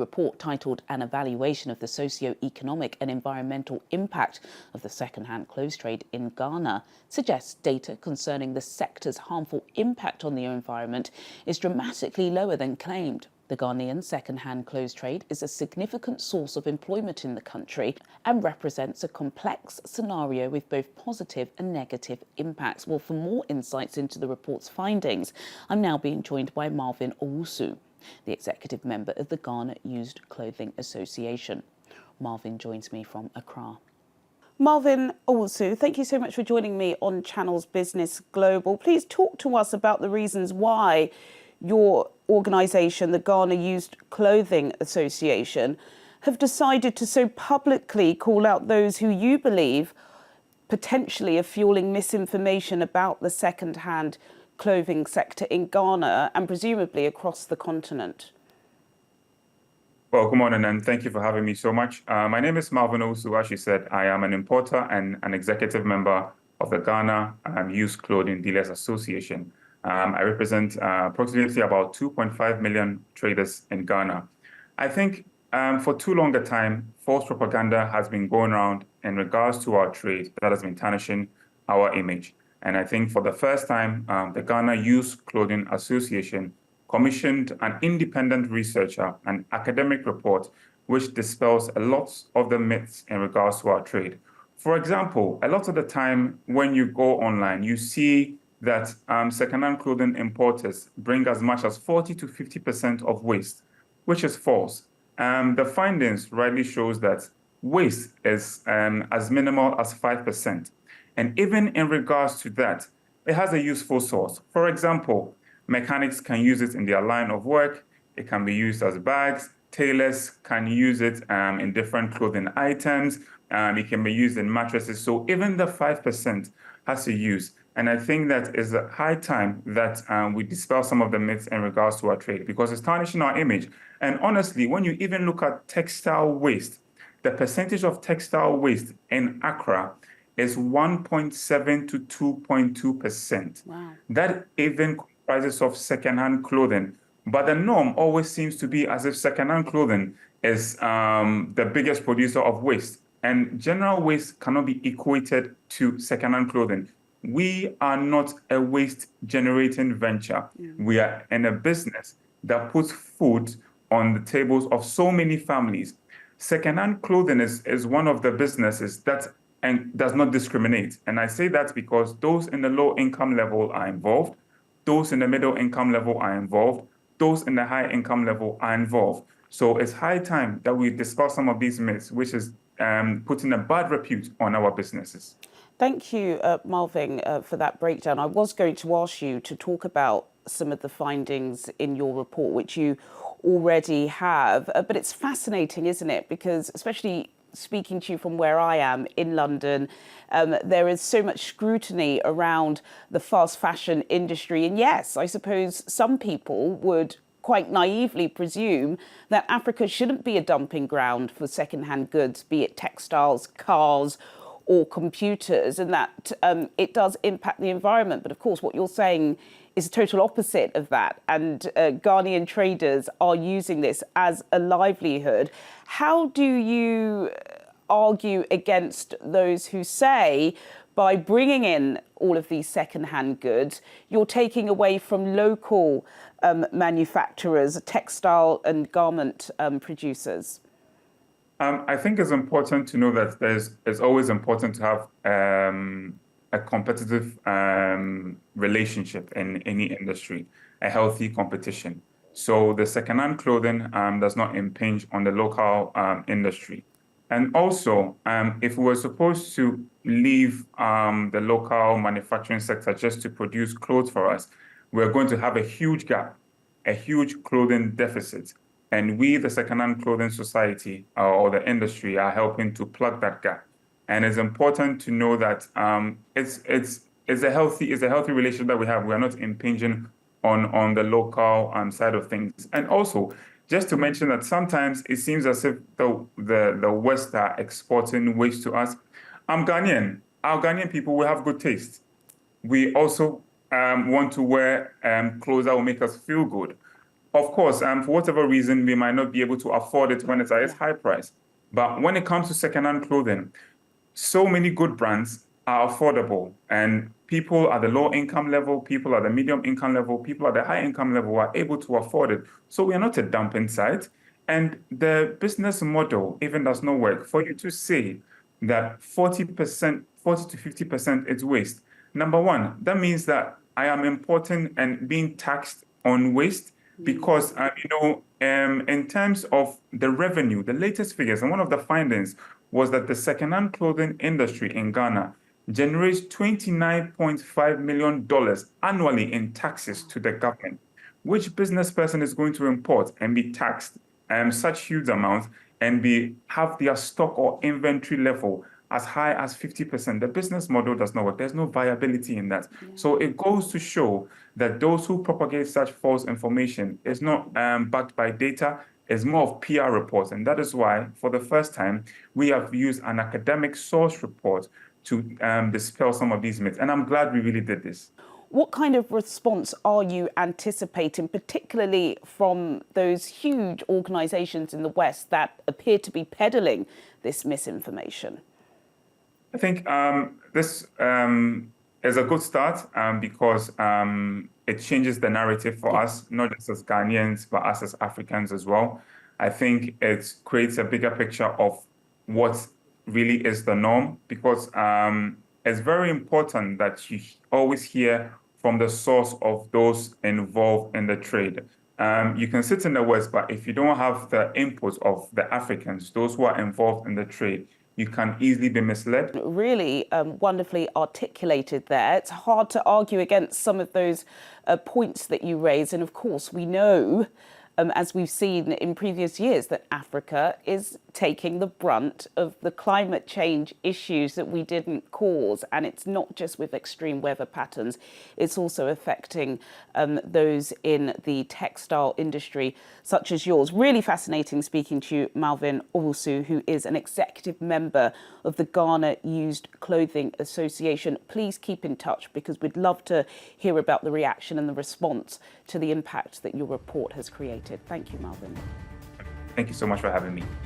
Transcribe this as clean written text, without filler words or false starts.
report titled An Evaluation of the Socio-Economic and Environmental Impact of the Second-Hand Clothes Trade in Ghana suggests data concerning the sector's harmful impact on the environment is dramatically lower than claimed. The Ghanaian second-hand clothes trade is a significant source of employment in the country and represents a complex scenario with both positive and negative impacts. Well, for more insights into the report's findings, I'm now being joined by Marvin Owusu, the executive member of the Ghana Used Clothing Association. Marvin joins me from Accra. Marvin Owusu, thank you so much for joining me on Channel's Business Global. Please talk to us about the reasons why your organisation, the Ghana Used Clothing Association, have decided to so publicly call out those who you believe potentially are fueling misinformation about the second-hand clothing sector in Ghana and presumably across the continent. Well, good morning, and thank you for having me so much. My name is Marvin Owusu. As you said, I am an importer and an executive member of the Ghana Used Clothing Dealers Association. I represent approximately about 2.5 million traders in Ghana. I think for too long a time, false propaganda has been going around in regards to our trade that has been tarnishing our image. And I think for the first time, the Ghana Used Clothing Association commissioned an independent researcher, an academic report, which dispels a lot of the myths in regards to our trade. For example, a lot of the time when you go online, you see that second-hand clothing importers bring as much as 40 to 50% of waste, which is false. The findings rightly shows that waste is as minimal as 5%. And even in regards to that, it has a useful source. For example, mechanics can use it in their line of work. It can be used as bags. Tailors can use it in different clothing items. It can be used in mattresses. So even the 5% has a use. And I think that is a high time that we dispel some of the myths in regards to our trade because it's tarnishing our image. And honestly, when you even look at textile waste, the percentage of textile waste in Accra is 1.7 to 2.2%. Wow. That even comprises of second-hand clothing. But the norm always seems to be as if second-hand clothing is the biggest producer of waste. And general waste cannot be equated to second-hand clothing. We are not a waste-generating venture. Yeah. We are in a business that puts food on the tables of so many families. Second-hand clothing is one of the businesses that does not discriminate. And I say that because those in the low-income level are involved, those in the middle-income level are involved, those in the high-income level are involved. So it's high time that we discuss some of these myths, which is putting a bad repute on our businesses. Thank you, Marvin, for that breakdown. I was going to ask you to talk about some of the findings in your report, which you already have. But it's fascinating, isn't it? Because especially speaking to you from where I am in London, there is so much scrutiny around the fast fashion industry. And yes, I suppose some people would quite naively presume that Africa shouldn't be a dumping ground for second-hand goods, be it textiles, cars, or computers, and that it does impact the environment. But of course, what you're saying is a total opposite of that. And Ghanaian traders are using this as a livelihood. How do you argue against those who say by bringing in all of these second-hand goods, you're taking away from local manufacturers, textile and garment producers? I think it's important to know that it's always important to have a competitive relationship in any industry, a healthy competition. So the second-hand clothing does not impinge on the local industry. And also, if we were supposed to leave the local manufacturing sector just to produce clothes for us, we're going to have a huge gap, a huge clothing deficit. And we, the Second-Hand Clothing Society or the industry, are helping to plug that gap. And it's important to know that it's a healthy relationship that we have. We are not impinging on the local side of things. And also, just to mention that sometimes it seems as if the West are exporting waste to us. I'm Ghanaian. Our Ghanaian people, we have good taste. We also want to wear clothes that will make us feel good. of course, for whatever reason, we might not be able to afford it when it's at its high price. But when it comes to secondhand clothing, so many good brands are affordable, and people at the low income level, people at the medium income level, people at the high income level are able to afford it. So we are not a dumping site. And the business model even does not work for you to say that 40%, 40 to 50% is waste. Number one, that means that I am importing and being taxed on waste because, in terms of the revenue, the latest figures, and one of the findings was that the secondhand clothing industry in Ghana generates $29.5 million annually in taxes to the government. Which business person is going to import and be taxed such huge amounts and have their stock or inventory level as high as 50%? The business model does not work. There's no viability in that. So it goes to show that those who propagate such false information is not backed by data, is more of PR reports. And that is why, for the first time, we have used an academic source report to dispel some of these myths. And I'm glad we really did this. What kind of response are you anticipating, particularly from those huge organisations in the West that appear to be peddling this misinformation? I think this is a good start because it changes the narrative for us, not just as Ghanaians, but us as Africans as well. I think it creates a bigger picture of what really is the norm, because it's very important that you always hear from the source of those involved in the trade. You can sit in the West, but if you don't have the input of the Africans, those who are involved in the trade, you can easily be misled. Really wonderfully articulated there. It's hard to argue against some of those points that you raise. And of course, we know, as we've seen in previous years, that Africa is taking the brunt of the climate change issues that we didn't cause. And it's not just with extreme weather patterns, it's also affecting those in the textile industry, such as yours. Really fascinating speaking to you, Malvin Owusu, who is an executive member of the Ghana Used Clothing Association. Please keep in touch, because we'd love to hear about the reaction and the response to the impact that your report has created. Thank you, Malvin. Thank you so much for having me.